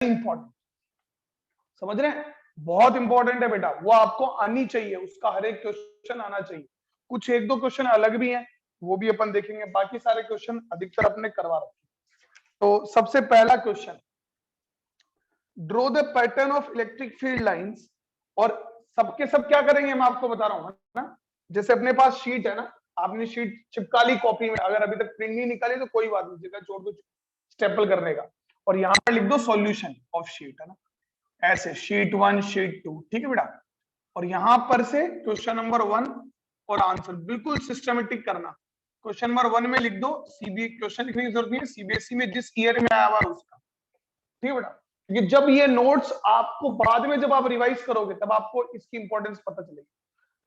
Important, समझ रहे हैं, बहुत इंपॉर्टेंट है बेटा, वो आपको आनी चाहिए, उसका हर एक क्वेश्चन आना चाहिए। कुछ एक दो क्वेश्चन अलग भी हैं, वो भी अपन देखेंगे, बाकी सारे क्वेश्चन अधिकतर अपने करवा रखे। तो सबसे पहला question, draw the pattern of electric field lines, और सबके सब क्या करेंगे मैं आपको बता रहा हूं ना, जैसे अपने पास शीट है ना, आपने शीट चिपका ली कॉपी में, अगर अभी तक प्रिंट नहीं निकाली तो कोई बात नहीं, जगह छोड़ दो स्टेपल करने का, और यहाँ पर लिख दो सॉल्यूशन ऑफ शीट, है ना, ऐसे शीट 1 शीट 2, ठीक है बेटा, और यहां पर से क्वेश्चन नंबर 1 और आंसर बिल्कुल सिस्टमेटिक करना। क्वेश्चन नंबर 1 में लिख दो, सीबीएसई क्वेश्चन लिखने की जरूरत नहीं है, सीबीएसई में जिस ईयर में आया हुआ उसका, ठीक है बेटा, क्योंकि जब ये नोट्स आपको बाद में जब आप रिवाइज करोगे तब आपको इसकी इंपॉर्टेंस पता चलेगी,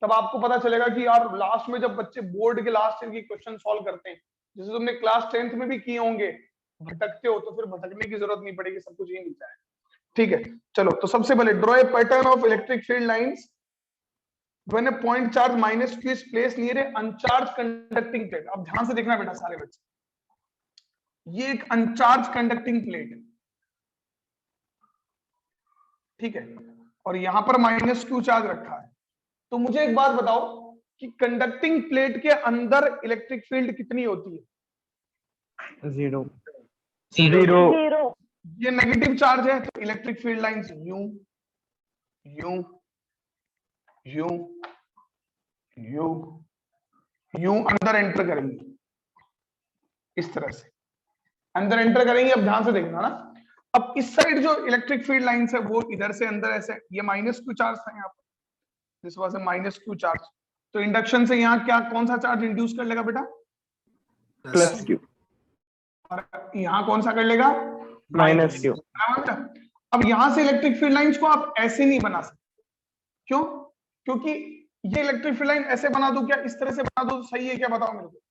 तब आपको पता चलेगा कि यार लास्ट में जब बच्चे बोर्ड के लास्ट ईयर की क्वेश्चन सॉल्व करते हैं, जैसे तुमने क्लास 10th में भी किए होंगे, भटकते हो तो फिर भटकने की जरूरत नहीं पड़ेगी, सब कुछ यही मिलता है, ठीक है। चलो, तो सबसे पहले draw a pattern of electric field lines when A point charge minus q is placed near A अनचार्ज conducting plate. अब ध्यान से देखना बेटा सारे बच्चे, ये एक अनचार्ज कंडक्टिंग प्लेट है, ठीक है, और यहां पर माइनस q चार्ज रखा है। तो मुझे एक बात बताओ कि कंडक्टिंग प्लेट के अंदर इलेक्ट्रिक फील्ड कितनी होती है? जीरो। ये नेगेटिव चार्ज है, तो इलेक्ट्रिक फील्ड लाइंस यूं यूं यूं यूं यूं अंदर एंटर करेंगी, इस तरह से अंदर एंटर करेंगे। अब ध्यान से देखना ना, अब इस साइड जो इलेक्ट्रिक फील्ड लाइंस है वो इधर से अंदर ऐसे, ये माइनस क्यू चार्ज था यहाँ पर, this was a minus Q charge, तो इंडक्शन से यहाँ क्या कौन सा चार्ज इंड्यूस कर लेगा बेटा? Plus Q. और यहाँ कौन सा कर लेगा? Minus Q. अब यहां से इलेक्ट्रिक फील्ड लाइंस को आप ऐसे नहीं बना सकते, क्यों? क्योंकि ये इलेक्ट्रिक फील्ड लाइन ऐसे बना दूं क्या, इस तरह से बना दूं, सही है क्या, बताओ मेरे को?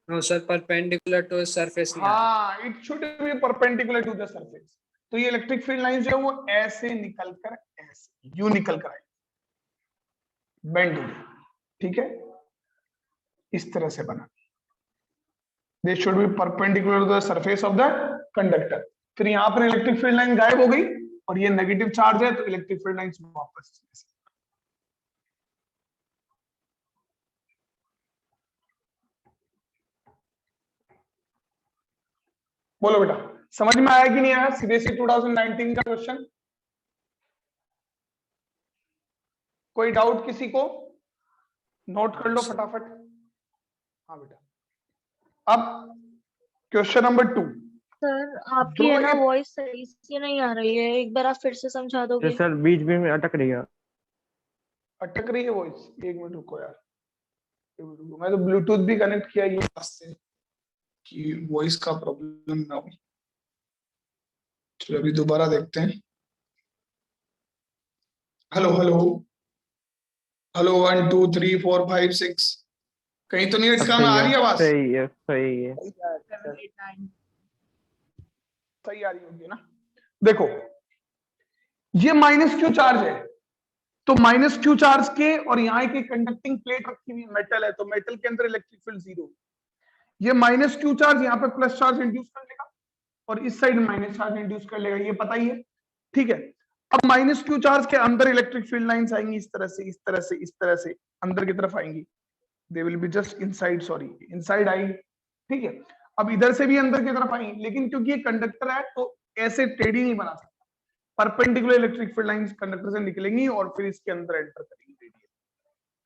No, sir, perpendicular to surface. हाँ, it should be perpendicular to the surface. तो ये इलेक्ट्रिक फील्ड लाइंस जो है वो ऐसे निकल कर ऐसे यूं निकल कर आएगी, बेंड हो गई, ठीक है, इस तरह से बना, they should be perpendicular to the surface of the conductor. फिर यहाँ पर इलेक्ट्रिक फील्ड लाइन गायब हो गई और ये नेगेटिव चार्ज है, तो इलेक्ट्रिक फील्ड लाइंस वापस बोलो बेटा, समझ में आया कि नहीं आया सीबीएसई 2019 का क्वेश्चन? कोई डाउट किसी को? नोट कर लो फटाफट। हाँ बेटा, अब क्वेश्चन नंबर 2। सर आपकी है ना वॉइस सही से नहीं आ रही है, एक बार आप फिर से समझा दोगे? सर बीच में अटक रही है। अटक रही है वॉइस? एक मिनट रुको यार, एक मिनट रुको, मैं तो ब्लूटूथ भी कनेक्ट किया ये वास्ते कि वॉइस का प्रॉब्लम ना हो। चलो अभी दोबारा देखते हैं। हेलो हेलो हेलो 1 2 3 4 5 6, कहीं तो नहीं अटका? में आ रही है आवाज? सही है, सही है, सही आ रही होगी ना? देखो, ये माइनस क्यू चार्ज है, तो माइनस क्यू चार्ज के और यहाँ की कंडक्टिंग प्लेट रखी हुई मेटल है, तो मेटल के अंदर इलेक्ट्रिक फील्ड जीरो। ये माइनस क्यू चार्ज यहाँ पे प्लस चार्ज इंड्यूस कर लेगा और इस साइड माइनस चार्ज इंड्यूस कर लेगा, ये पता ही है, ठीक है। अब माइनस क्यू चार्ज के अंदर इलेक्ट्रिक फील्ड लाइंस आएंगी इस तरह से, इस तरह से, इस तरह से अंदर की तरफ आएंगी, they will be just inside, sorry inside आएंगी, ठीक है। अब इधर से भी अंदर की तरफ आएंगी, लेकिन क्योंकि ये कंडक्टर है तो ऐसे टेढ़ी नहीं बना सकता, perpendicular electric field lines conductor से निकलेंगी और फिर इसके अंदर एंटर करेंगी रेडियल।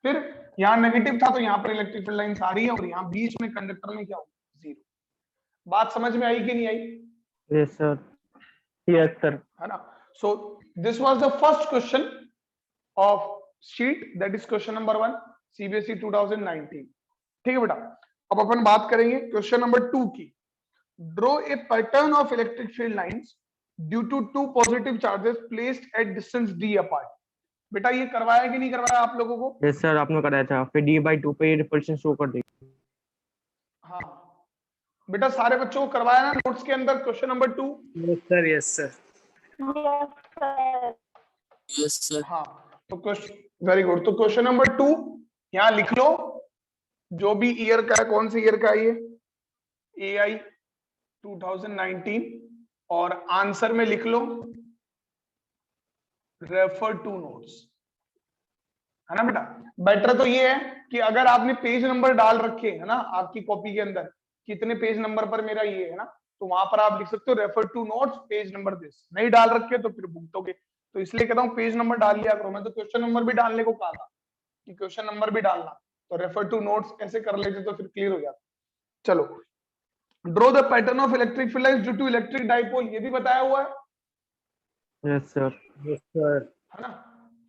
फिर यहाँ नेगेटिव था तो यहाँ पर इलेक्ट्रिक फील्ड लाइंस आ रही है और यहाँ बीच में कंडक्टर में क्या होगा? जीरो। बात समझ में आई कि नहीं आई? यस सर, यस सर, है ना? So this was the first question of sheet, that is question number 1 CBSE 2019, ठीक है बेटा। अब अपन बात करेंगे क्वेश्चन नंबर 2 की। Draw a pattern of electric field lines due to 2 positive charges placed at distance d apart. बेटा ये करवाया कि नहीं करवाया आप लोगों को? यस सर, आपने कराया था, फिर d/2 पे ये रिपल्शन शो कर देगी। हाँ बेटा, सारे बच्चों को करवाया ना नोट्स के अंदर question number 2? Yes, sir. Yes, sir. Yes sir. हाँ, तो क्वेश्चन वेरी गुड। तो क्वेश्चन नंबर 2 यहाँ लिख लो, जो भी ईयर का है, कौन से ईयर का है ये? AI 2019, और आंसर में लिख लो रेफर टू नोट्स, है ना बेटा। बेटर तो ये है कि अगर आपने पेज नंबर डाल रखे है ना आपकी कॉपी के अंदर, कितने पेज नंबर पर मेरा ये है ना, तो वहां पर आप लिख सकते हो refer to notes page number this. नहीं डाल रखे तो फिर भुगतोगे। तो इसलिए कहता हूँ पेज नंबर डाल लिया करो। मैं तो क्वेश्चन नंबर भी डालने को कहा था कि क्वेश्चन नंबर भी डालना, तो रेफर टू नोट्स ऐसे कर लेते तो फिर क्लियर हो जाता। चलो, draw the pattern of electric field lines due to electric dipole, ये भी बताया हुआ है यस सर। Yes, sir. है ना।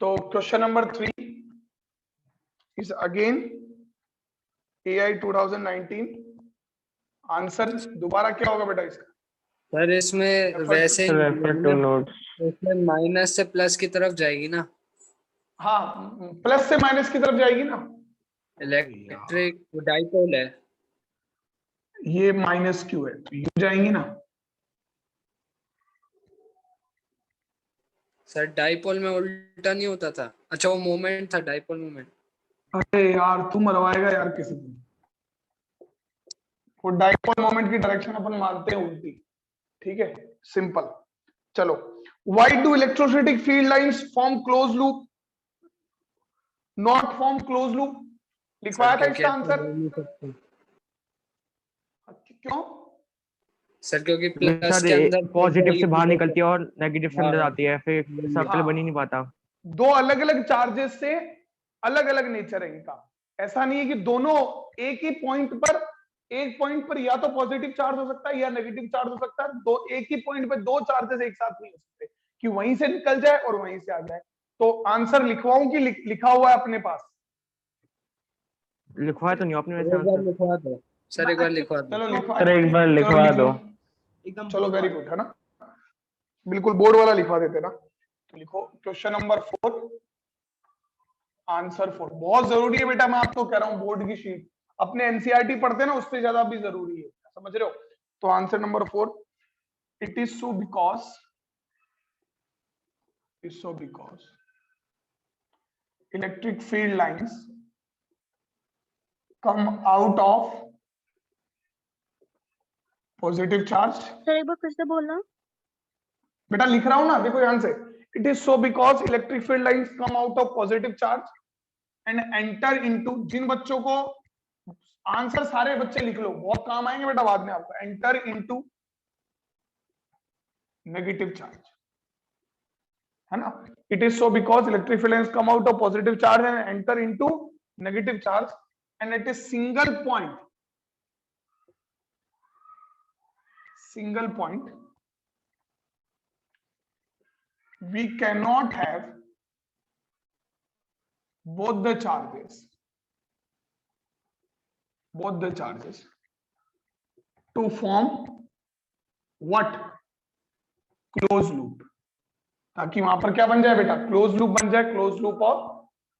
तो question number 3 is again AI 2019। Answer दोबारा क्या होगा बेटा इसका? सर इसमें Refer to- वैसे ही रेफर टू नोट्स। इसमें माइनस से प्लस की तरफ जाएगी ना, हाँ, प्लस से माइनस की तरफ जाएगी ना। इलेक्ट्रिक डाइपोल है। ये माइनस क्यू है तो यू जाएंगी ना। सर डाइपोल में उल्टा नहीं होता था। अच्छा वो मोमेंट था, डाइपोल मोमेंट। अरे यार तू मरवाएगा यार किसी को। वो डाइपोल मोमेंट की डायरेक्शन अपन मानते हैं उल्टी, ठीक है, सिंपल। चलो, why do electrostatic field lines form close loop not form close loop? लिखवाया था क्योंकि इसका ऐसा आंसर। हो नहीं सकता। क्यों? सर क्योंकि प्लस सर के अंदर पॉजिटिव से बाहर जाएगी निकलती है और नेगेटिव से हाँ, अंदर आती है, फिर सर्कल हाँ। बन ही नहीं पाता। दो अलग अलग चार्जेस से अलग अलग नेचर है इनका। ऐसा नहीं है कि दोनों एक ही पॉइंट पर, एक पॉइंट पर या तो पॉजिटिव चार्ज हो सकता है या नेगेटिव चार्ज हो सकता है। दो एक ही पॉइंट पर दो चार्जेस एक साथ नहीं हो सकते कि वहीं से निकल जाए और वहीं से आ जाए। तो आंसर लिखवाऊं कि लिखा हुआ है अपने पास? लिखवाया तो नहीं आपने वैसे एक बार आंसर। लिखवा दो सर, एक बार लिखवा दो। चलो लिखवा, सर एक बार चलो लिखवा लिख लो। दो। एकदम चलो बोर्ड वेरी वाला। गुड, है ना। बिल्कुल बोर्ड वाला लिखवा देते ना। तो लिखो क्वेश्चन नंबर 4 आंसर 4। बहुत जरूरी है बेटा, मैं आपको कह रहा हूं बोर्ड की शीट अपने एनसीईआरटी पढ़ते हैं ना उससे ज्यादा भी जरूरी है, समझ रहे हो। तो answer number 4, it is so because electric field lines come out of positive charge. Sir एक बार फिर से बोलना। बेटा लिख रहा हूं ना, देखो ध्यान से। It is so because electric field lines come out of positive charge and enter into, जिन बच्चों को आंसर सारे बच्चे लिख लो, बहुत काम आएंगे बेटा बाद में आपको, एंटर इनटू नेगेटिव चार्ज, है ना। It is so because electric field lines come out of positive charge and enter into negative charge and at a single point we cannot have both the charges to form what? Closed loop, ताकि वहां पर क्या बन जाए बेटा? Close loop बन जाए, close loop of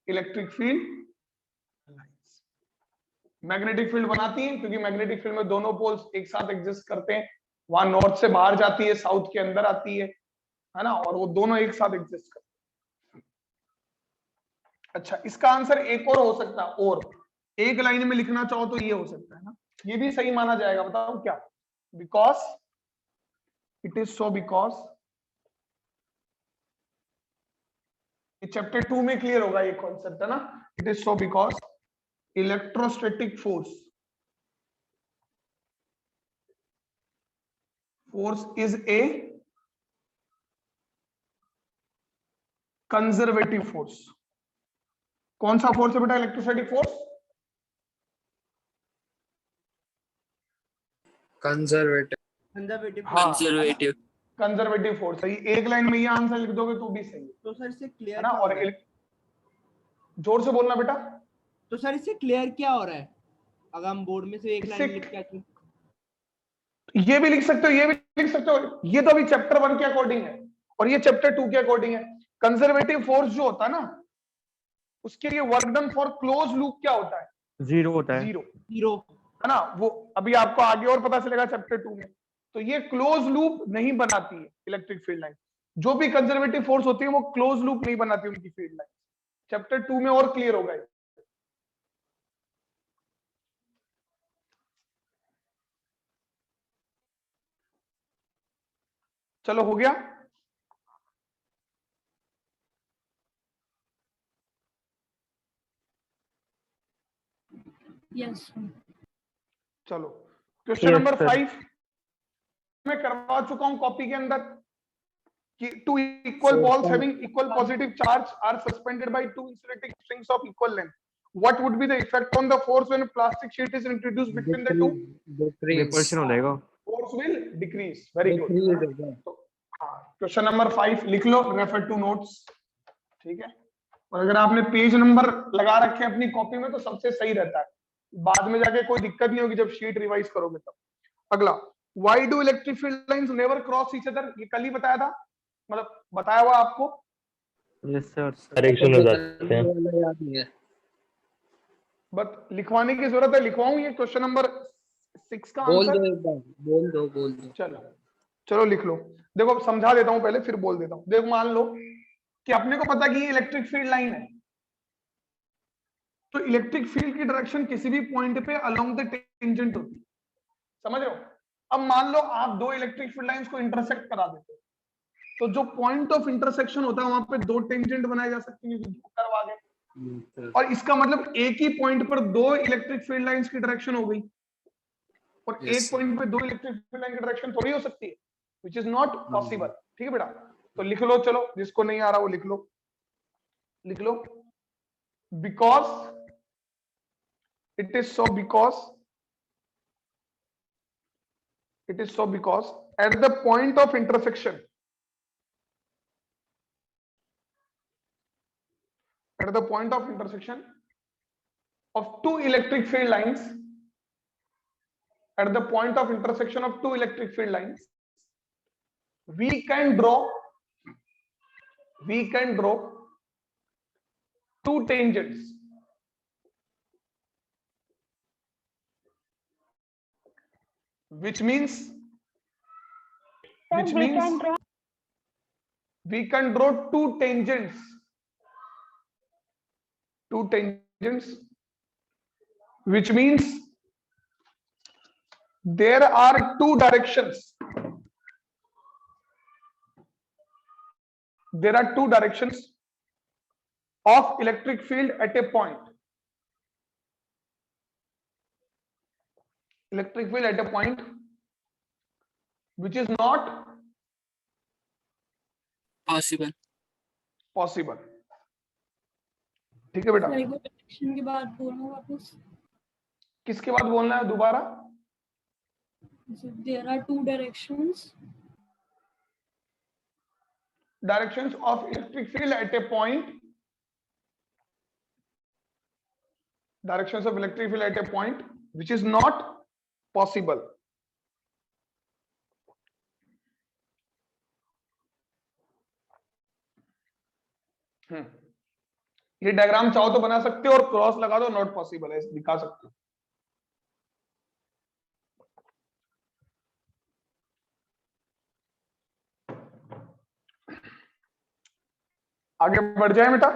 electric field lines. Magnetic field बनाती है क्योंकि मैग्नेटिक फील्ड में दोनों पोल्स एक साथ एग्जिस्ट करते हैं। वहां नॉर्थ से बाहर जाती है, साउथ के अंदर आती है ना, और वो दोनों एक साथ एग्जिस्ट करते हैं। अच्छा, इसका आंसर एक और हो सकता है, और एक लाइन में लिखना चाहो तो ये हो सकता है ना, ये भी सही माना जाएगा। बताओ क्या? Because it is so because, chapter 2 में क्लियर होगा ये कॉन्सेप्ट, है ना। It is so because electrostatic force is a conservative force. कौन सा फोर्स है बेटा इलेक्ट्रोस्टैटिक फोर्स? कंजर्वेटिव। कंजर्वेटिव। हाँ, कंजर्वेटिव फोर्स है। एक लाइन में ये आंसर लिख दोगे तो भी सही है, तो सर इससे है क्लियर ना। क्या हो और रहा है? जोर से बोलना बेटा। तो सर इससे क्लियर क्या हो रहा है अगर हम बोर्ड में से एक इससे लाइन लिख के आते हैं? ये भी लिख सकते हो, ये भी लिख सकते हो। ये तो अभी चैप्टर 1 के अकॉर्डिंग है और ये चैप्टर 2 के अकॉर्डिंग है। कंजर्वेटिव फोर्स जो होता है ना, उसके लिए work done for close loop क्या होता है? जीरो होता है। Zero, zero. है ना। वो अभी आपको आगे और पता चलेगा चैप्टर 2 में। तो ये क्लोज लूप नहीं बनाती है इलेक्ट्रिक फील्ड लाइन। जो भी कंजर्वेटिव फोर्स होती है वो क्लोज लूप नहीं बनाती उनकी फील्ड लाइन। चैप्टर 2 में और क्लियर होगा ये। चलो हो गया। Yes, sir. चलो क्वेश्चन Yes, नंबर sir. 5 मैं करवा चुका हूं कॉपी के अंदर कि two equal balls having equal positive charge are suspended by two insulating strings of equal length. What would be the effect on the force when a plastic sheet is introduced between the two? Repulsion हो जाएगा. Force will decrease. Very good. तो question number 5 लिख लो, refer to notes. ठीक है, और अगर आपने page number लगा रखे हैं अपनी कॉपी में तो सबसे सही रहता है, बाद में जाके कोई दिक्कत नहीं होगी जब शीट रिवाइज करोगे तब. अगला, why do electric field lines never cross each other? ये कल ही बताया था, मतलब बताया हुआ आपको. Yes, sir. डायरेक्शन हो जाते हैं. याद नहीं है. बट लिखवाने की जरूरत है, लिखवाऊं ये क्वेश्चन नंबर 6 का बोल आंसर. दो एक बार, बोल दो. चलो लिख लो. देखो अब समझा देता हूं पहले फिर बोल देता हूं. देखो मान लो कि अपने को पता कि ये इलेक्ट्रिक फील्ड लाइन है, तो इलेक्ट्रिक फील्ड की डायरेक्शन किसी भी पॉइंट पे अलोंग द टेंजेंट होती है. समझ रहे हो? अब मान लो आप दो इलेक्ट्रिक फील्ड लाइंस को इंटरसेक्ट करा देते हो, तो जो पॉइंट ऑफ इंटरसेक्शन होता है वहां पे दो टेंजेंट बनाए जा सकते हैं, दो कर्व आ गए, और इसका मतलब एक ही पॉइंट पर दो इलेक्ट्रिक फील्ड लाइंस की डायरेक्शन हो गई, और एक पॉइंट पे दो इलेक्ट्रिक फील्ड लाइन की डायरेक्शन थोड़ी हो सकती है, व्हिच इज नॉट पॉसिबल. ठीक है बेटा, तो लिख लो. चलो जिसको नहीं आ रहा वो लिख लो. Because it is so because at the point of intersection of two electric field lines, we can draw two tangents, which means we can draw two tangents, which means there are two directions. There are two directions of electric field at a point. Electric field at a point which is not possible. ठीक है बेटा? Direction के बाद बोलना वापस. किसके बाद बोलना है दोबारा? There are two directions. Directions of electric field at a point. Directions of electric field at a point which is not possible. ये डायग्राम चाहो तो बना सकते हो और क्रॉस लगा दो, नॉट पॉसिबल है दिखा सकते हो. आगे बढ़ जाए बेटा.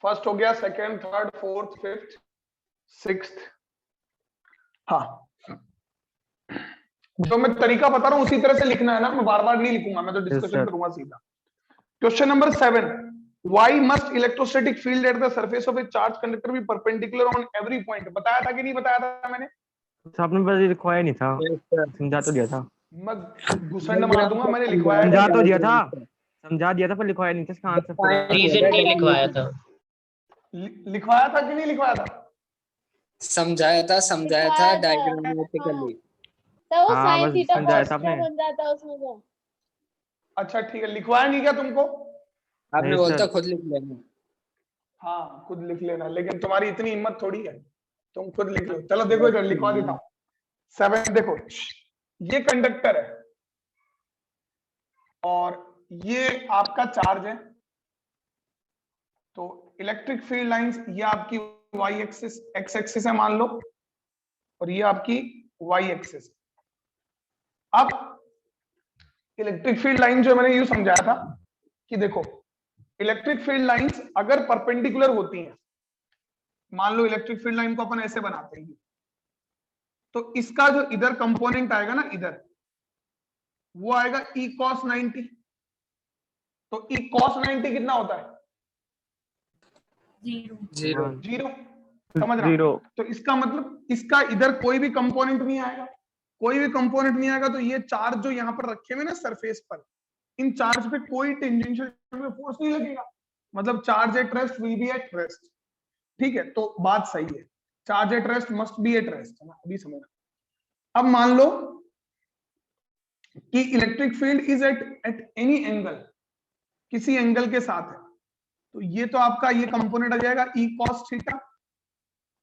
फर्स्ट हो गया, second, third, fourth, fifth, sixth. हाँ, जो मैं तरीका बता रहा हूं उसी तरह से लिखना है ना, मैं बार बार नहीं लिखूंगा, मैं तो डिस्कशन करूंगा सीधा. Question number 7, why must electrostatic field at the surface of a charged conductor be perpendicular on every point? बताया था कि नहीं बताया था मैंने? आपने बस लिखवाया नहीं था, समझा तो दिया था. मैं घुसंड मार दूंगा, मैंने लिखवाया समझा तो दिया था, समझा दिया था पर लिखवाया नहीं था. इसका आंसर रीजन नहीं लिखवाया था. लिखवाया था कि नहीं लिखवाया था? समझाया था डायग्रामेटिकली. तो वो हाँ, sin बस थीटा समझाया था cos आपने. बन जाता है उसमें तो. अच्छा ठीक है, लिखवाया नहीं क्या तुमको? आपने नहीं, बोलता सर. खुद लिख लेना. हाँ खुद लिख लेना, लेकिन तुम्हारी इतनी हिम्मत थोड़ी है, तुम खुद लिख लो. चलो देखो इधर लिखवा देता हूँ. 7 देखो, ये कंडक्टर है और ये आपका चार्ज है, तो इलेक्ट्रिक फील्ड लाइंस ये आपकी वाई एक्सिस, एक्स एक्सिस है मान लो, और ये आपकी वाई एक्सिस. अब इलेक्ट्रिक फील्ड लाइन जो मैंने यूं समझाया था कि देखो इलेक्ट्रिक फील्ड लाइंस अगर परपेंडिकुलर होती हैं, मान लो इलेक्ट्रिक फील्ड लाइन को अपन ऐसे बनाते हैं, तो इसका जो इधर कंपोनेंट आएगा ना इधर, वो आएगा e cos 90। तो e cos 90 कितना होता है? 0 0 जीरो। समझ रहा? 0 तो इसका मतलब इसका इधर कोई भी कंपोनेंट नहीं आएगा, कोई भी कंपोनेंट नहीं आएगा। तो ये चार्ज जो यहाँ पर रखे हुए ना सरफेस पर, इन चार्ज पे कोई टेंजेंशियल फोर्स नहीं लगेगा, मतलब charge at rest will be at rest. ठीक है, तो बात सही है, charge at rest must be at rest, है ना? अभी समझना। अब मान लो कि electric field is at any angle, किसी एंगल के साथ है, तो ये तो आपका ये कंपोनेंट आ जाएगा e cos थीटा,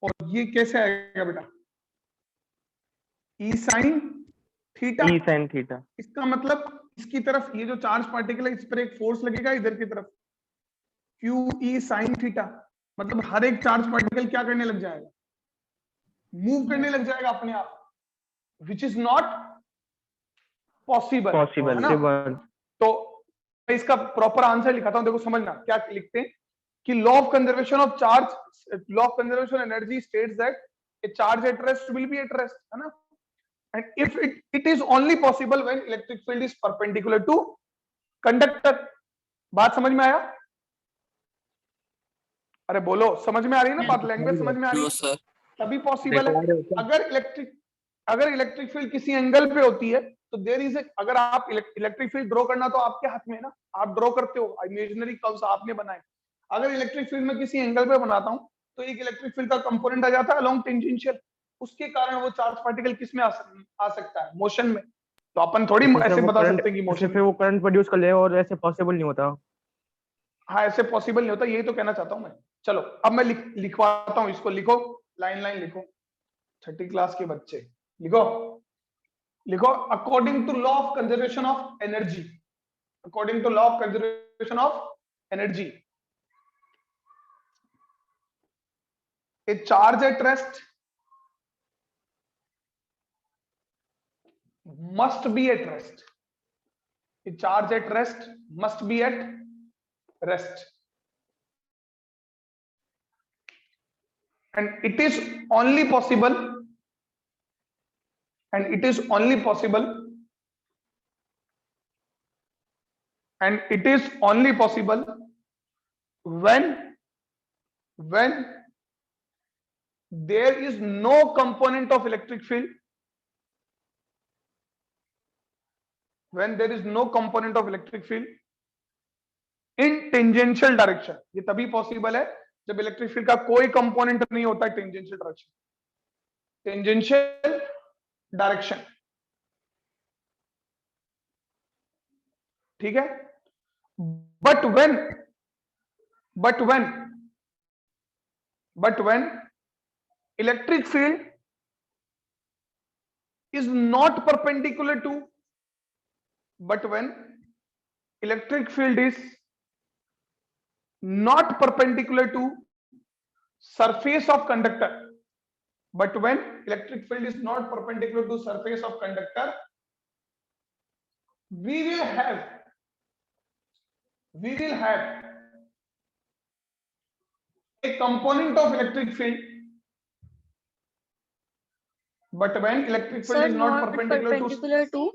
और ये कैसे आएगा बेटा? e sin theta. e sin theta. इसका मतलब इसकी तरफ ये जो चार्ज पार्टिकल है, इस पर एक फोर्स लगेगा इधर की तरफ, q e sin थीटा। मतलब हर एक चार्ज पार्टिकल क्या करने लग जाएगा? मूव करने लग जाएगा अपने आप, which is not possible, possible है ना? पॉसिबल। तो मैं इसका प्रॉपर आंसर लिखाता हूं, देखो समझना क्या लिखते हैं कि law of conservation of charge, law of conservation energy states that a charge at rest will be at rest, है ना? And if it is only possible when electric field is perpendicular to conductor. बात समझ में आया? अरे बोलो, समझ में आ रही है ना बात? लैंग्वेज समझ में आ रही है? तभी पॉसिबल है। अगर इलेक्ट्रिक फील्ड किसी एंगल पे होती है तो देयर इज, अगर आप इलेक्ट्रिक फील्ड ड्रॉ करना तो आपके हाथ में है ना, आप ड्रॉ करते हो, इमेजिनरी कर्व्स आपने बनाए। अगर इलेक्ट्रिक फील्ड में किसी एंगल पे बनाता हूं तो एक इलेक्ट्रिक फील्ड का कंपोनेंट आ जाता है अलोंग टेंजेंशियल, उसके कारण वो चार्ज पार्टिकल किस में आ सकता है? मोशन में। तो अपन थोड़ी ऐसे बता सकते हैं कि मोशन, फिर वो करंट प्रोड्यूस कर लेगा और ऐसे पॉसिबल नहीं होता। हाँ ऐसे पॉसिबल नहीं होता, यही तो कहना चाहता हूं मैं। चलो अब मैं लिखवाता हूं इसको, लिखो लाइन लाइन लिखो, छठी क्लास के बच्चे लिखो, लिखो according to law of conservation of energy, according to law of conservation of energy, a charge at rest must be at rest, a charge at rest must be at rest, and it is only possible, and it is only possible, and it is only possible when there is no component of electric field, when there is no component of electric field in tangential direction। ये तभी possible है जब electric field का कोई component नहीं होता है tangential direction, tangential direction. ठीक है? But when electric field is not perpendicular to, but when electric field is not perpendicular to surface of conductor, but when electric field is not perpendicular to surface of conductor, we will have a component of electric field, but when electric field Sir, is not not perpendicular to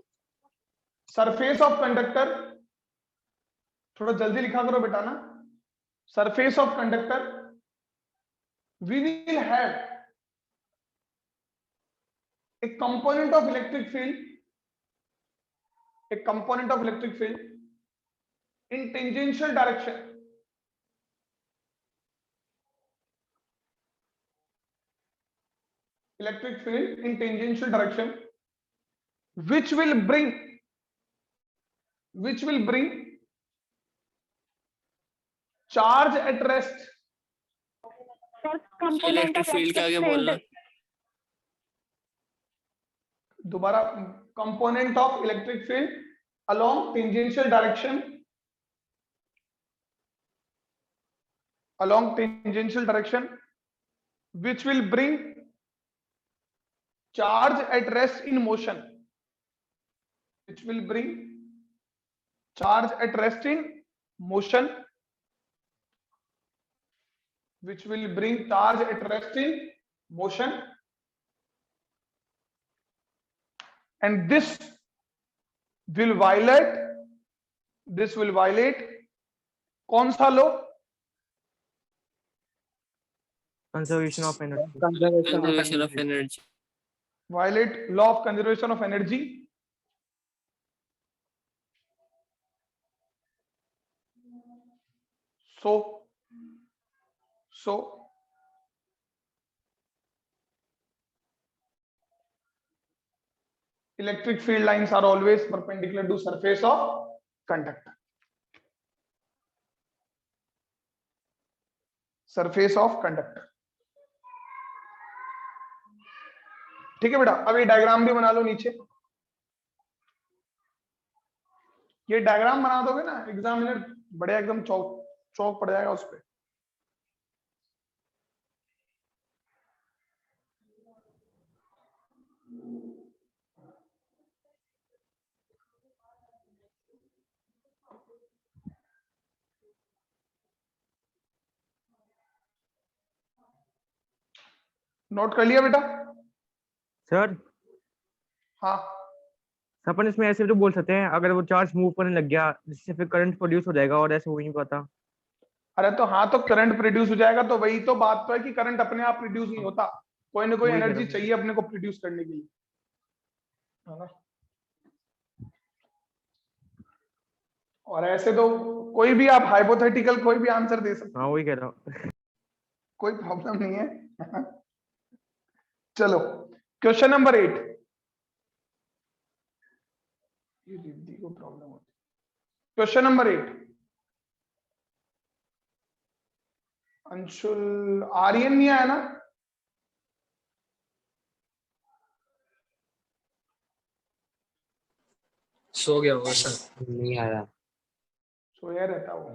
surface of conductor, थोड़ा जल्दी लिखा करो बेटा ना, surface of conductor, we will have a component of electric field, a component of electric field in tangential direction, electric field in tangential direction which will bring charge at rest, electric field के आगे बोलना, दोबारा, component of electric field along tangential direction, along tangential direction which will bring charge at rest in motion, which will bring charge at rest in motion, which will bring charge at rest in motion, and this will violate कौन सा law? Conservation of energy. Conservation of energy. Violate law of conservation of energy. So electric field lines are always perpendicular to surface of conductor. Surface of conductor. ठीक है बेटा, अब ये diagram भी बना लो नीचे। ये डायग्राम बना दोगे ना, एग्जामिनर बढ़िया एकदम चौक पड़ जाएगा उस पर। नोट कर लिया बेटा? सर हाँ, अपन इसमें ऐसे भी तो बोल सकते हैं, अगर वो चार्ज मूव करने लग गया जिससे फिर करंट प्रोड्यूस हो जाएगा, और ऐसे हो ही नहीं पाता। अरे तो हाँ, तो करंट प्रोड्यूस हो जाएगा, तो वही तो बात तो है कि करंट अपने आप प्रोड्यूस नहीं होता, कोई ना कोई वही कह रहा एनर्जी हूँ। चाहिए अपने को प्रोड्यूस करने के लिए, है ना? और ऐसे तो कोई भी आप हाइपोथेटिकल कोई भी आंसर दे सकते हाँ हो, वही कह रहा हूँ। कोई प्रॉब्लम नहीं है। चलो क्वेश्चन नंबर 8। ये रिद्धि को प्रॉब्लम होती है। क्वेश्चन नंबर 8, अंशुल आर्यन नहीं आया ना? सो गया होगा सर। नहीं आ रहा। सोया रहता वो।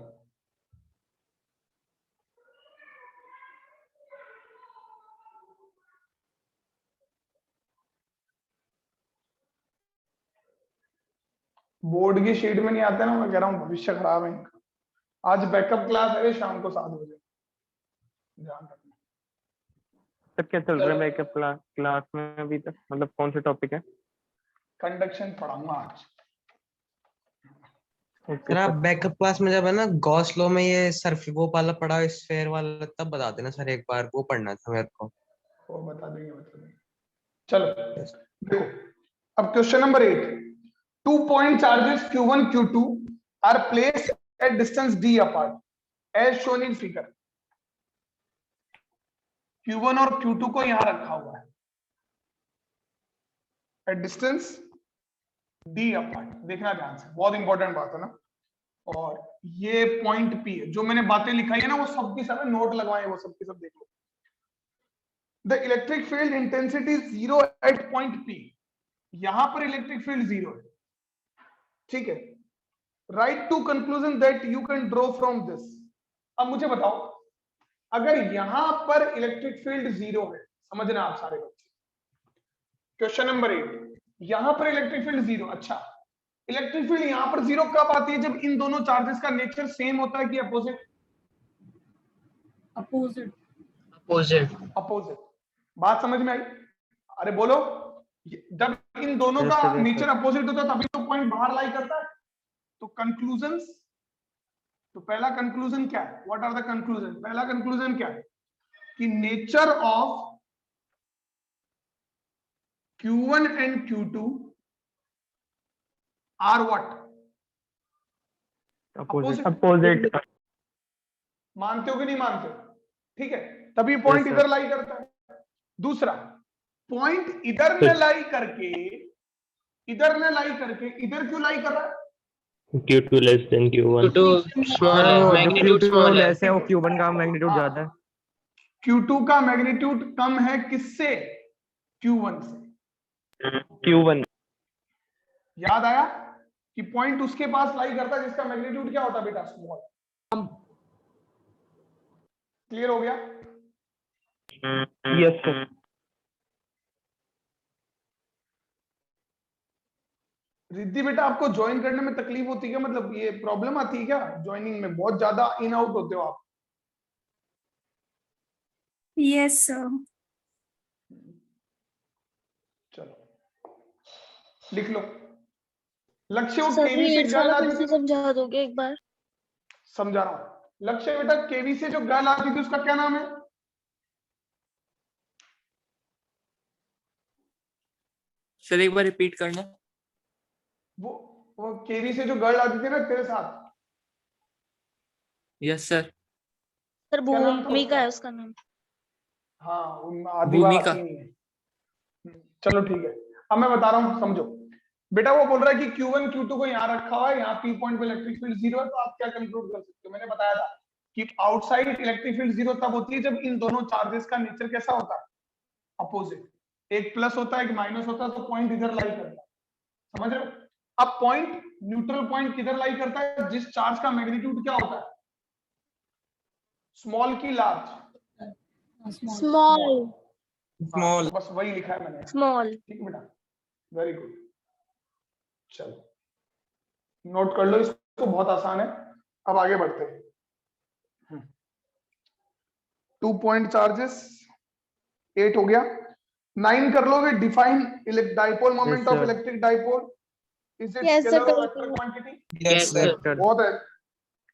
बोर्ड की शीट में नहीं आते ना, मैं कह रहा हूँ भविष्य खराब है इनका। आज बैकअप क्लास है शाम को 7 बजे, ध्यान रखना। तब क्या चल रहा है बैकअप क्लास में अभी तक, मतलब कौन से टॉपिक है? कंडक्शन पढ़ाऊंगा आज। ओके सर आप सर। बैकअप क्लास में जब है ना गॉस लॉ में ये सर्फ वो वाला पढ़ा स्फेयर वाला, तब बता देना सर, एक बार वो पढ़ना था मेरे को। वो बता देंगे, मतलब चलो देखो, अब question number 8, 2 point charges Q1 Q2 are placed at distance d apart as shown in figure। Q1 और Q2 को यहां रखा हुआ है at distance d apart। देखना ध्यान से, बहुत इंपॉर्टेंट बात है ना। और ये पॉइंट P है, जो मैंने बातें लिखाई है ना वो सब की सब नोट लगवाए, वो सब की सब देख लो। The electric field intensity 0 at point P। यहां पर इलेक्ट्रिक फील्ड 0 है, ठीक है। Write two conclusion that you can draw from this. अब मुझे बताओ, अगर यहां पर इलेक्ट्रिक फील्ड 0 है, समझना आप सारे बच्चे, क्वेश्चन नंबर 8, यहां पर इलेक्ट्रिक फील्ड 0, अच्छा इलेक्ट्रिक फील्ड यहां पर 0 कब आती है? जब इन दोनों चार्जेस का नेचर सेम होता है कि अपोजिट? अपोजिट। अपोजिट। अपोजिट। बात समझ में आई? अरे बोलो, जब इन दोनों Yes, का sir, yes, nature sir. Opposite होता है तभी तो पॉइंट बाहर लाई करता है। तो कंक्लूजन्स, तो पहला कंक्लूजन क्या है? What are the conclusion? पहला कंक्लूजन क्या है कि nature of Q1 and Q2 are what? Opposite. मानते हो कि नहीं मानते हो? ठीक है, तभी पॉइंट Yes, sir. इधर लाई करता है। दूसरा पॉइंट इधर ने लाई करके, इधर ने लाई करके इधर क्यों लाई कर रहा है? Q2 less than Q1। Q2 small है, जो मैग्नीट्यूड Q2 स्मॉल है। लेस है वो Q1 का मैग्नीट्यूड ज्यादा है। Q2 का मैग्नीट्यूड कम है किससे? Q1 से। Q1। याद आया कि पॉइंट उसके पास लाई करता है जिसका मैग्नीट्यूड क्या होता है बेटा? स्मॉल। क्लियर हो गया? Yes sir. रिद्धि बेटा, आपको ज्वाइन करने में तकलीफ होती है क्या? मतलब ये प्रॉब्लम आती है क्या ज्वाइनिंग में? बहुत ज्यादा इन आउट होते हो आप। Yes sir. चलो लिख लो। लक्ष्य वो सर केवी ये से वाला गर्ल फिर आती से थी, समझा दोगे एक बार? समझा रहा हूँ। लक्ष्य बेटा केवी से जो गर्ल आती थी उसका क्या नाम है? सर एक बार रिपीट करना। वो केवी से जो गर्ल आती थी ना तेरे साथ, यस सर। सर क्या नाम था भूमिका है उसका? उसका नाम। हाँ उनमें आधी बार भूमिका। आती ही नहीं है। चलो ठीक है, अब मैं बता रहा हूँ समझो। बेटा वो बोल रहा है कि Q1 Q2 को यहाँ रखा हुआ है, यहाँ P पॉइंट पे इलेक्ट्रिक फील्ड 0 है, तो आप क्या कंक्लूड कर सकते हो? मैंने बताया था कि आउटसाइड इलेक्ट्रिक फील्ड 0 तब होती है जब इन दोनों चार्जेस का नेचर कैसा होता है? अपोजिट। एक प्लस होता है, एक माइनस होता है, तो पॉइंट इधर लाई करता है। समझ रहे हो? अब पॉइंट, न्यूट्रल पॉइंट किधर लाई करता है? जिस चार्ज का मैग्नीट्यूड क्या होता है? स्मॉल की लार्ज? स्मॉल। स्मॉल। बस वही लिखा है मैंने। स्मॉल। ठीक है बेटा, वेरी गुड। चलो नोट कर लो इसको, बहुत आसान है। अब आगे बढ़ते हैं। 2 पॉइंट चार्जेस 8 हो गया। 9 कर लोगे। Define dipole moment of sir. Electric dipole. Is it Yes, sir, scalar और कर वेक्टर दिया। Quantity? Yes Yes, sir. sir. Sir. बहुत है।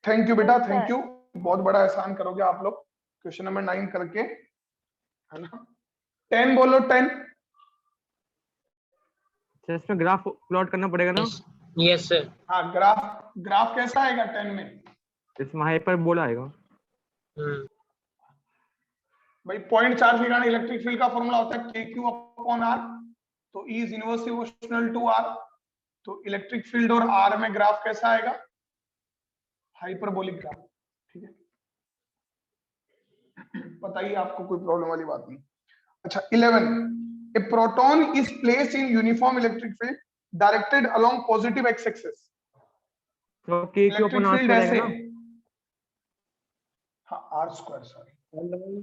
थैंक यू बेटा, Yes, थैंक sir. यू। बहुत बड़ा एहसान करोगे आप लोग क्वेश्चन नंबर 9 करके, है ना? 10 बोलो, 10। सर इसमें ग्राफ प्लॉट करना पड़ेगा ना? Yes. Yes, sir. हाँ ग्राफ, ग्राफ कैसा आएगा 10 में? इसमें हाइपरबोला आएगा। Hmm. भाई पॉइंट चार्ज के कारण इलेक्ट्रिक फील्ड का फॉर्मूला होता है KQ अपॉन R, तो E is inverse proportional to R। तो इलेक्ट्रिक फील्ड और R में ग्राफ कैसा आएगा? Hyperbolic graph. ठीक है, बताइए, आपको कोई प्रॉब्लम वाली बात नहीं। अच्छा 11, a proton is placed in uniform electric field directed along positive x axis. तो के क्यू इलेक्ट्रिक अपन फील्ड आर ऐसे, ना? हाँ R square, sorry,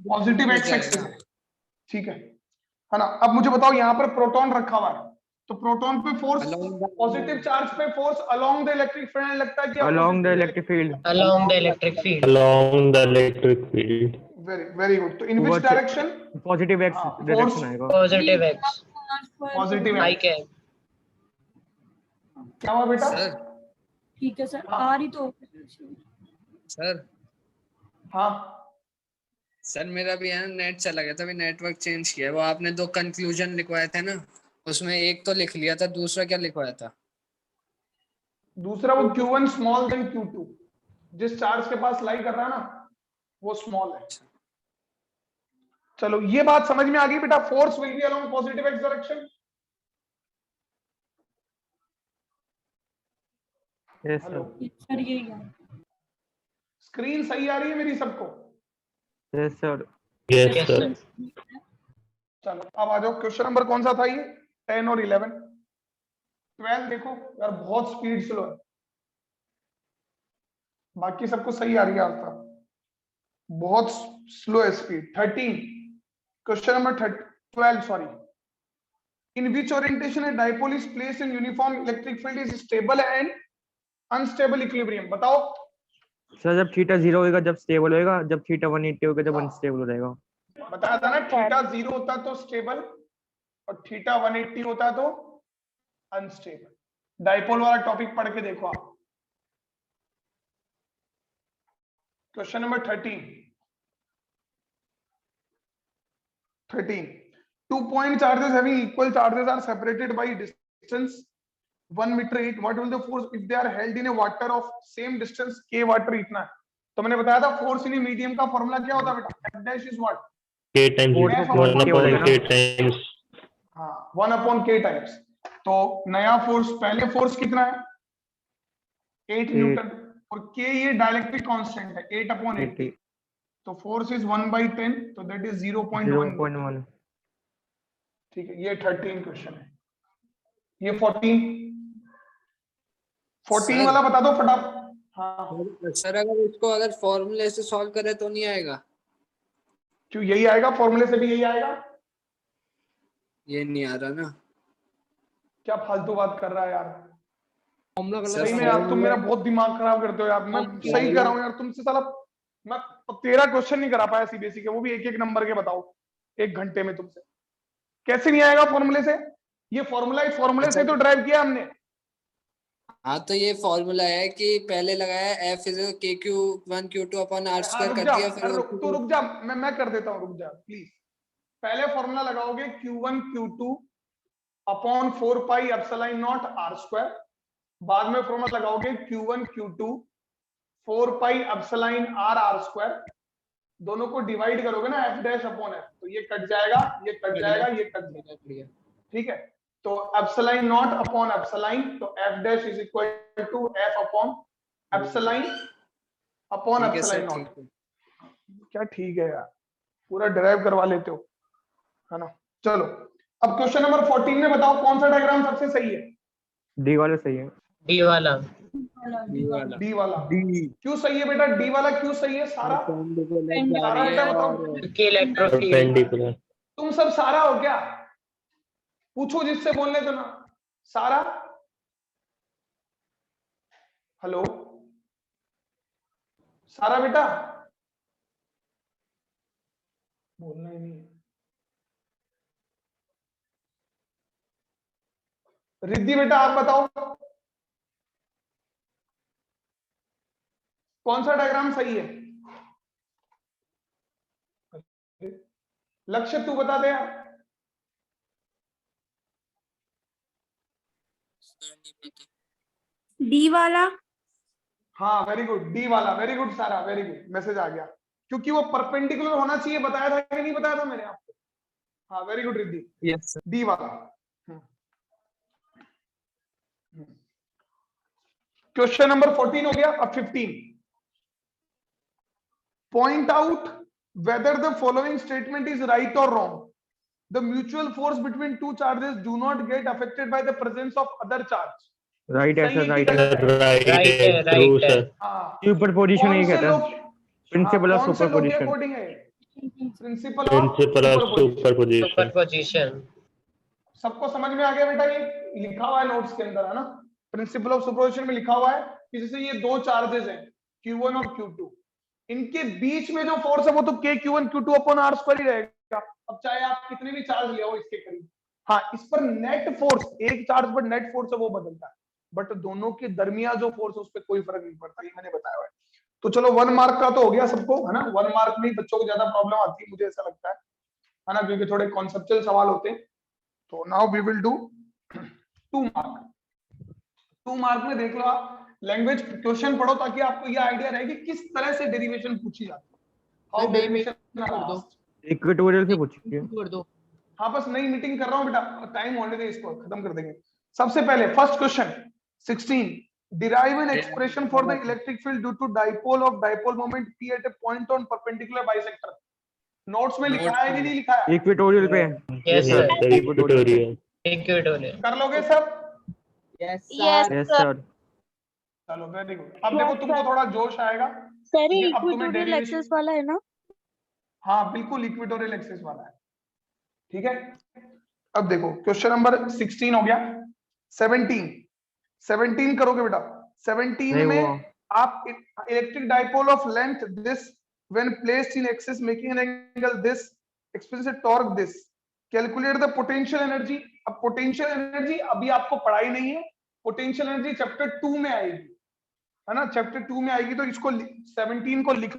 positive x axis है। ठीक है ना? अब मुझे बताओ, यहाँ पर प्रोटॉन रखा हुआ है, तो प्रोटॉन पे फोर्स, पॉजिटिव चार्ज पे force along the electric field लगता है कि along the electric field. Along the electric field. Along the electric field. Very very good. तो इन विच Towards- डायरेक्शन? पॉजिटिव एक्स हाँ, डायरेक्शन force- आएगा। Positive X. Positive I x. can. क्या हुआ बेटा? Sir ठीक है सर, हाँ। आ रही तो सर हाँ सर मेरा भी है ना, नेट चला गया था, अभी नेटवर्क चेंज किया है। वो आपने 2 कंक्लूजन लिखवाए थे ना, उसमें एक तो लिख लिया था, दूसरा क्या लिखवाया था? दूसरा वो Q1 स्मॉल देन Q2, जिस चार्ज के पास लाई कर रहा है ना वो स्मॉल है। चलो ये बात समझ में आ गई बेटा? Force will be along positive x direction. Yes hello, sir. Sir यही है। स्क्रीन सही आ रही है मेरी सबको? Yes sir. Yes, sir. चलो अब आ जाओ, क्वेश्चन नंबर कौन सा था ये? 10 और 11। 12 देखो यार, बहुत स्पीड स्लो है, बाकी सबको सही आ रही है आता, बहुत स्लो है speed. 13, question number 12, sorry. In which orientation a dipole is placed in uniform electric field is stable and unstable equilibrium? बताओ। सर जब थीटा 0 होएगा जब स्टेबल होएगा, जब थीटा 180 होगा जब हाँ। अनस्टेबल हो जाएगा। बताया था ना, थीटा 0 होता तो स्टेबल और थीटा 180 होता तो अनस्टेबल। डाइपोल वाला टॉपिक पढ़ के देखो आप। Question number 13, 2 point charges having equal charges are separated by distance 1 meter each. What will the force if they are held in a water of same distance? K water इतना है। तो मैंने बताया था फोर्स इन मीडियम का formula क्या होता है बेटा? F dash is what? K times Force 1 upon K हो upon जाएगा K ना? times. हाँ 1 upon K टाइम्स। तो नया फोर्स, पहले फोर्स कितना है? 8 न्यूटन, और K ये डायलेक्ट्रिक कांस्टेंट है 8 upon 80। तो फोर्स इज 1/10, तो दैट इज 0.1। 0.1। ठीक है, ये 13 क्वेश्चन है। ये 14 सर। वाला बता दो फटाफट। हाँ सर अगर इसको अगर फॉर्मूले से सॉल्व करे तो नहीं आएगा? क्यों, यही आएगा, फॉर्मूले से भी यही आएगा। ये नहीं आ रहा ना। क्या फालतू बात कर रहा है यार? फॉर्मूला गलत सही में है। यार, तुम मेरा बहुत दिमाग खराब करते हो यार। मैं सही कर रहा हूँ यार तुमसे, साला मैं 13 क्वेश्चन नहीं करा पाया सीबीएसई के, वो भी एक एक नंबर के। बताओ 1 घंटे में तुमसे कैसे नहीं आएगा फॉर्मूले से? ये फॉर्मूले से तो ड्राइव किया हमने। हाँ तो ये फॉर्मूला है कि पहले लगाया F is KQ1 Q2 upon R square कर दिया, फिर रुक जा, मैं कर देता हूँ, रुक जा प्लीज। पहले फॉर्मूला लगाओगे Q1 Q2 upon 4 pi epsilon not R square, बाद में फॉर्मूला लगाओगे Q1 Q2 4 pi epsilon R square, दोनों को डिवाइड करोगे ना F डैश अपॉन F, तो ये कट जाएगा, ये कट जाएगा, ये कट जाएगा, ठीक है। तो एप्सिलॉन नॉट अपॉन एप्सिलॉन, तो F dash is equal to F upon epsilon upon epsilon naught. क्या ठीक है यार, पूरा डिराइव करवा लेते हो, है ना। चलो अब क्वेश्चन नंबर 14 में बताओ कौन सा डायग्राम सबसे सही है। डी वाला सही है। डी वाला। डी वाला क्यों सही है बेटा? डी वाला क्यों सही है? सारा बेटा बताओ, क्योंकि इलेक्ट्रो Perpendicular. तुम सब सारा हो क्या? पूछो जिससे बोलने तो ना। सारा, हेलो सारा बेटा, बोलना ही नहीं है। रिद्धि बेटा आप बताओ कौन सा डायग्राम सही है? लक्ष्य तू बता दे यार। डी वाला। हाँ वेरी गुड, डी वाला, वेरी गुड सारा, वेरी गुड, मैसेज आ गया, क्योंकि वो परपेंडिकुलर होना चाहिए। बताया था कि नहीं बताया था मैंने आपको? हाँ very good Riddhi, yes D वाला। क्वेश्चन नंबर 14 हो गया। अब 15, point out whether the following statement is right और wrong. The mutual force between two charges do not get affected by the presence of other charge. Right है sir, right है। Right, true, sir. हाँ, superposition कौन ये से कहता लोग, है, प्रिंसिपल ऑफ कौन से लोग के सुपरपोजिशन। अकॉर्डिंग है? Principle Principle of of superposition. Superposition. सबको समझ में आ गया बेटा? ये लिखा हुआ है नोट्स के अंदर, है ना। प्रिंसिपल ऑफ सुपरपोजिशन में लिखा हुआ है कि जैसे ये दो चार्जेस हैं Q1 और Q2, इनके बीच में जो फोर्स है वो तो KQ1 Q2 upon R square ही रहेगा। अब चाहे आप कितने भी चार्ज ले आओ इसके करीब, हाँ इस पर नेट फोर्स, एक चार्ज पर नेट फोर्स है वो बदलता है, बट दोनों के दरमियान जो फोर्स है उस पर कोई फर्क नहीं पड़ता, ये मैंने बताया हुआ है। तो चलो 1 मार्क का तो हो गया सबको, है ना। 1 मार्क में ही बच्चों को ज्यादा प्रॉब्लम आती है, मुझे ऐसा लगता है ना, क्योंकि थोड़े कॉन्सेप्चुअल सवाल होते हैं। तो now we will do 2 mark. 2 mark में देख लो आप, लैंग्वेज क्वेश्चन पढ़ो ताकि आपको ये आइडिया रहे कि किस तरह से डेरिवेशन पूछी जाती है, हाउ डेरिवेशन। इक्वेटोरियल से पूछिए। कर दो। हाँ बस नई मीटिंग कर रहा हूँ बेटा, टाइम होने दे, इसको खत्म कर देंगे। सबसे पहले first question 16, derive an expression for the electric field due to dipole of dipole moment P at a point on perpendicular bisector. Notes में लिखा है कि नहीं लिखा है? इक्वेटोरियल पे। Yes sir. Equatorial. इक्वेटोरियल। कर लोगे सब? Yes Yes, sir. Yes sir. चलो वेरी गुड। अब देखो तुमको थोड़ा जोश आएगा। सर ये अब तुम्हें इक्वेटोरियल derivation- एक्सिस वाला है ना? हाँ बिल्कुल इक्वेटोरियल एक्सिस वाला है, ठीक है। अब देखो क्वेश्चन नंबर 16 हो गया। 17 करोगे बेटा। 17 नहीं में हुआ। आप electric dipole of length this when placed in axis making an angle this experience torque this, calculate the potential energy. अब पोटेंशियल एनर्जी अभी आपको पढ़ाई नहीं है, पोटेंशियल एनर्जी चैप्टर 2 में आएगी, है ना। चैप्टर 2 में आएगी, तो इसको 17 को लिख